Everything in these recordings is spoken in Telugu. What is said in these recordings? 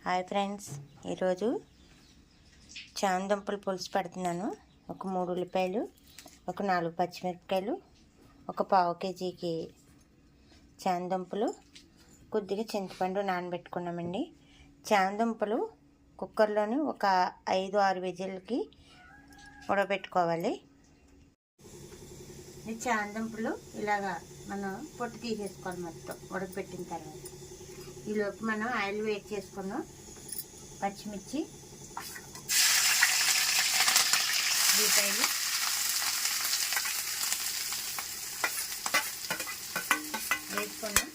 హాయ్ ఫ్రెండ్స్, ఈరోజు చామదుంపలు పులుసు పెడుతున్నాను. ఒక 3 ఉల్లిపాయలు, ఒక 4 పచ్చిమిరపకాయలు, ఒక పావు కేజీకి చామదుంపలు, కొద్దిగా చింతపండు నానబెట్టుకున్నామండి. చామదుంపలు కుక్కర్లోని ఒక 5-6 విజిల్కి ఉడకబెట్టుకోవాలి. ఈ చామదుంపలు ఇలాగా మనం పొట్టు తీసేసుకోవాలి మొత్తం ఉడకబెట్టిన తర్వాత. ఈలోపు మనం ఆయిల్ వేడి చేసుకున్నాం. పచ్చిమిర్చి, ఉల్లిపాయలు, వేసుకున్నాం.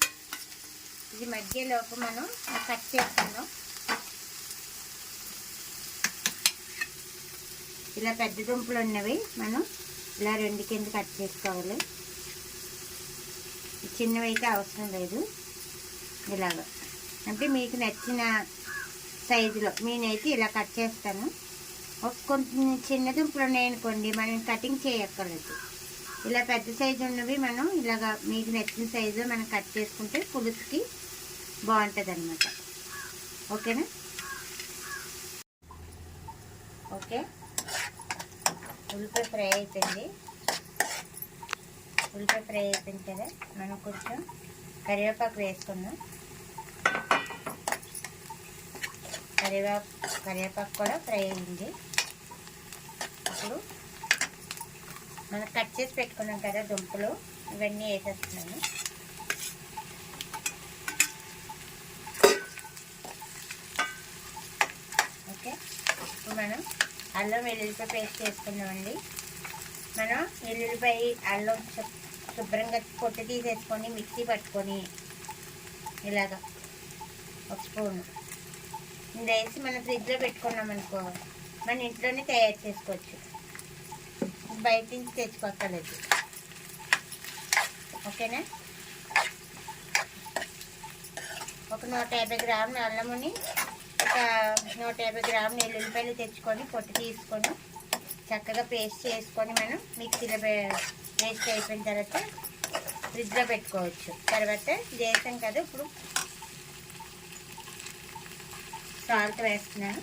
ఇది మధ్యలోపు మనం కట్ చేసుకున్నాం. ఇలా పెద్ద దుంపలు ఉన్నవి మనం ఇలా 2 కింద కట్ చేసుకోవాలి. చిన్నవి అయితే అవసరం లేదు. ఇలాగ అంటే మీకు నచ్చిన సైజులో నేనైతే ఇలా కట్ చేస్తాను. కొంచెం చిన్న దుంపలు ఉన్నాయనుకోండి, మనం కటింగ్ చేయక్కర్లేదు. ఇలా పెద్ద సైజు ఉన్నవి మనం ఇలాగ మీకు నచ్చిన సైజులో మనం కట్ చేసుకుంటే పులుసుకి బాగుంటుంది అన్నమాట. ఓకేనా? ఓకే, ఉల్లిపాయ ఫ్రై అయిపోయింది. ఉల్లిపాయ ఫ్రై అయిపోయింది కదా, మనం కొంచెం కరివేపాకు వేసుకుందాం. కరివేపాకు కూడా ఫ్రై అయింది. ఇప్పుడు మనం కట్ చేసి పెట్టుకున్నాం కదా దుంపలు, ఇవన్నీ వేసేస్తున్నాను. ఓకే, ఇప్పుడు మనం అల్లం వెల్లుల్లిపాయ పేస్ట్ వేసుకున్నామండి. మనం వెల్లుల్లిపాయ అల్లం శుభ్రంగా పొట్టు తీసేసుకొని మిక్సీ పట్టుకొని ఇలాగా ఒక స్పూను ఇది వేసి మనం ఫ్రిడ్జ్లో పెట్టుకున్నాం అనుకో, మన ఇంట్లోనే తయారు చేసుకోవచ్చు, బయట నుంచి తెచ్చుకోక్కర్లేదు. ఓకేనా? ఒక 150 గ్రాముల అల్లముని, ఒక 150 గ్రాముల ఎల్లుల్లిపాయలు తెచ్చుకొని పొట్టు తీసుకొని చక్కగా పేస్ట్ చేసుకొని మనం మిక్సీలో పేస్ట్ అయిపోయిన తర్వాత ఫ్రిడ్జ్లో పెట్టుకోవచ్చు. తర్వాత చేసాం కదా, ఇప్పుడు సాల్ట్ వేస్తున్నాను.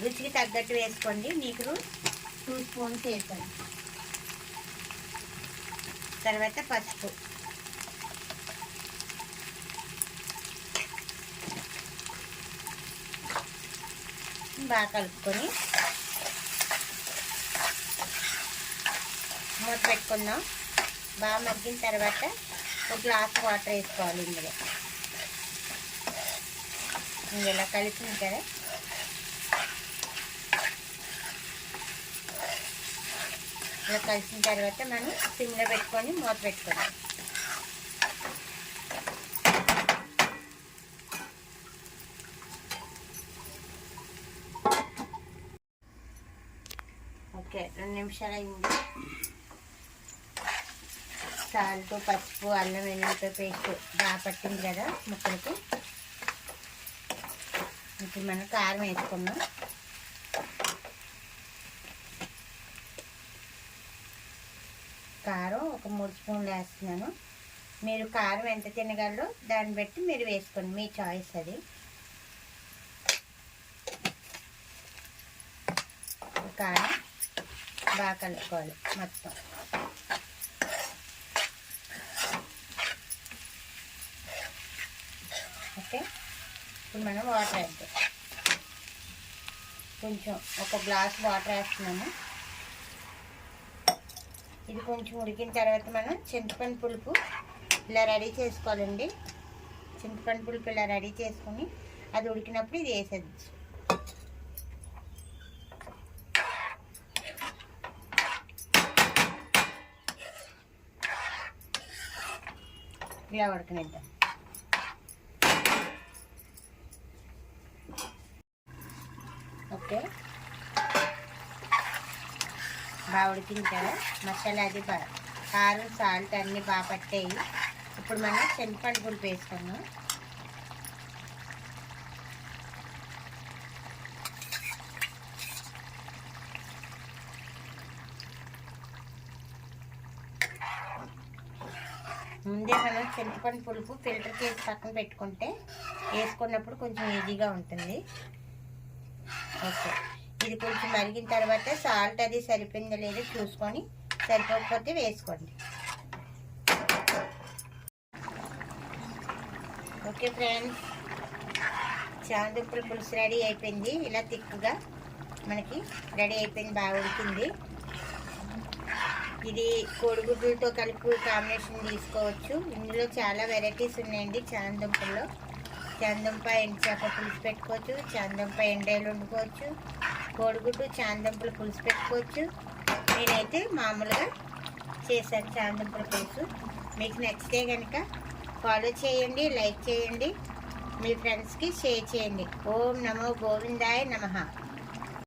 రుచికి తగ్గట్టు వేసుకోండి. మీకు 2 స్పూన్స్ వేసాను. తర్వాత పసుపు, బాగా కలుపుకొని మూత పెట్టుకుందాం. బాగా మగ్గిన తర్వాత ఒక గ్లాస్ వాటర్ వేసుకోవాలి. ఇందులో ఇలా కలిపింది కదా, ఇలా కలిసిన తర్వాత మనం సిమ్లో పెట్టుకొని మూత పెట్టుకోవాలి. ఓకే, 2 నిమిషాలు అయింది. సాల్ట్, పసుపు, అల్లం వెల్లుల్లిపాయ పేస్ట్ బాగా పట్టింది కదా ముక్కలకి. ఇప్పుడు మనం కారం వేసుకున్నాం. కారం ఒక 3 స్పూన్లు వేస్తున్నాను. మీరు కారం ఎంత తినగలరో దాన్ని బట్టి మీరు వేసుకోండి, మీ చాయిస్ అది. కారం బాగా కలుపుకోవాలి మొత్తం. ఓకే, ఇప్పుడు మనం వాటర్ వేద్దాం. కొంచెం ఒక గ్లాస్ వాటర్ వేస్తున్నాము. ఇది కొంచెం ఉడికిన తర్వాత మనం చింతపండు పులుపు ఇలా రెడీ చేసుకోవాలండి. చింతపండు పులుపు ఇలా రెడీ చేసుకొని అది ఉడికినప్పుడు ఇది వేసేది. ఇలా ఉడకనిద్దాం. ఓకే, బాగా ఉడికింది కదా, మసాలా అది కారం, సాల్ట్ అన్నీ బాగా పట్టాయి. ఇప్పుడు మనం చింతపండు పులుపు వేసుకున్నాం. ముందే మనం చింతపండు పులుపు ఫిల్టర్ చేసి పక్కన పెట్టుకుంటే వేసుకున్నప్పుడు కొంచెం ఈజీగా ఉంటుంది. ఓకే, ఇది కొంచెం మరిగిన తర్వాత సాల్ట్ అది సరిపోయిందో లేదో చూసుకొని, సరిపోకపోతే వేసుకోండి. ఓకే ఫ్రెండ్స్, చామదుంపల పులుసు రెడీ అయిపోయింది. ఇలా తిక్కుగా మనకి రెడీ అయిపోయింది, బాగా ఉడికింది. ఇది కోడిగుడ్లతో కలిపి కాంబినేషన్ తీసుకోవచ్చు. ఇందులో చాలా వెరైటీస్ ఉన్నాయండి చామదుంపల్లో. చామదుంప ఎండుచేప పులుసు పెట్టుకోవచ్చు, చామదుంప ఎండేలు వండుకోవచ్చు, కోడిగుడ్డు చామదుంపల పులుసు పెట్టుకోవచ్చు. నేనైతే మామూలుగా చేశాను చామదుంపల పులుసు. మీకు నచ్చితే కనుక ఫాలో చేయండి, లైక్ చేయండి, మీ ఫ్రెండ్స్కి షేర్ చేయండి. ఓం నమో గోవిందాయ నమః.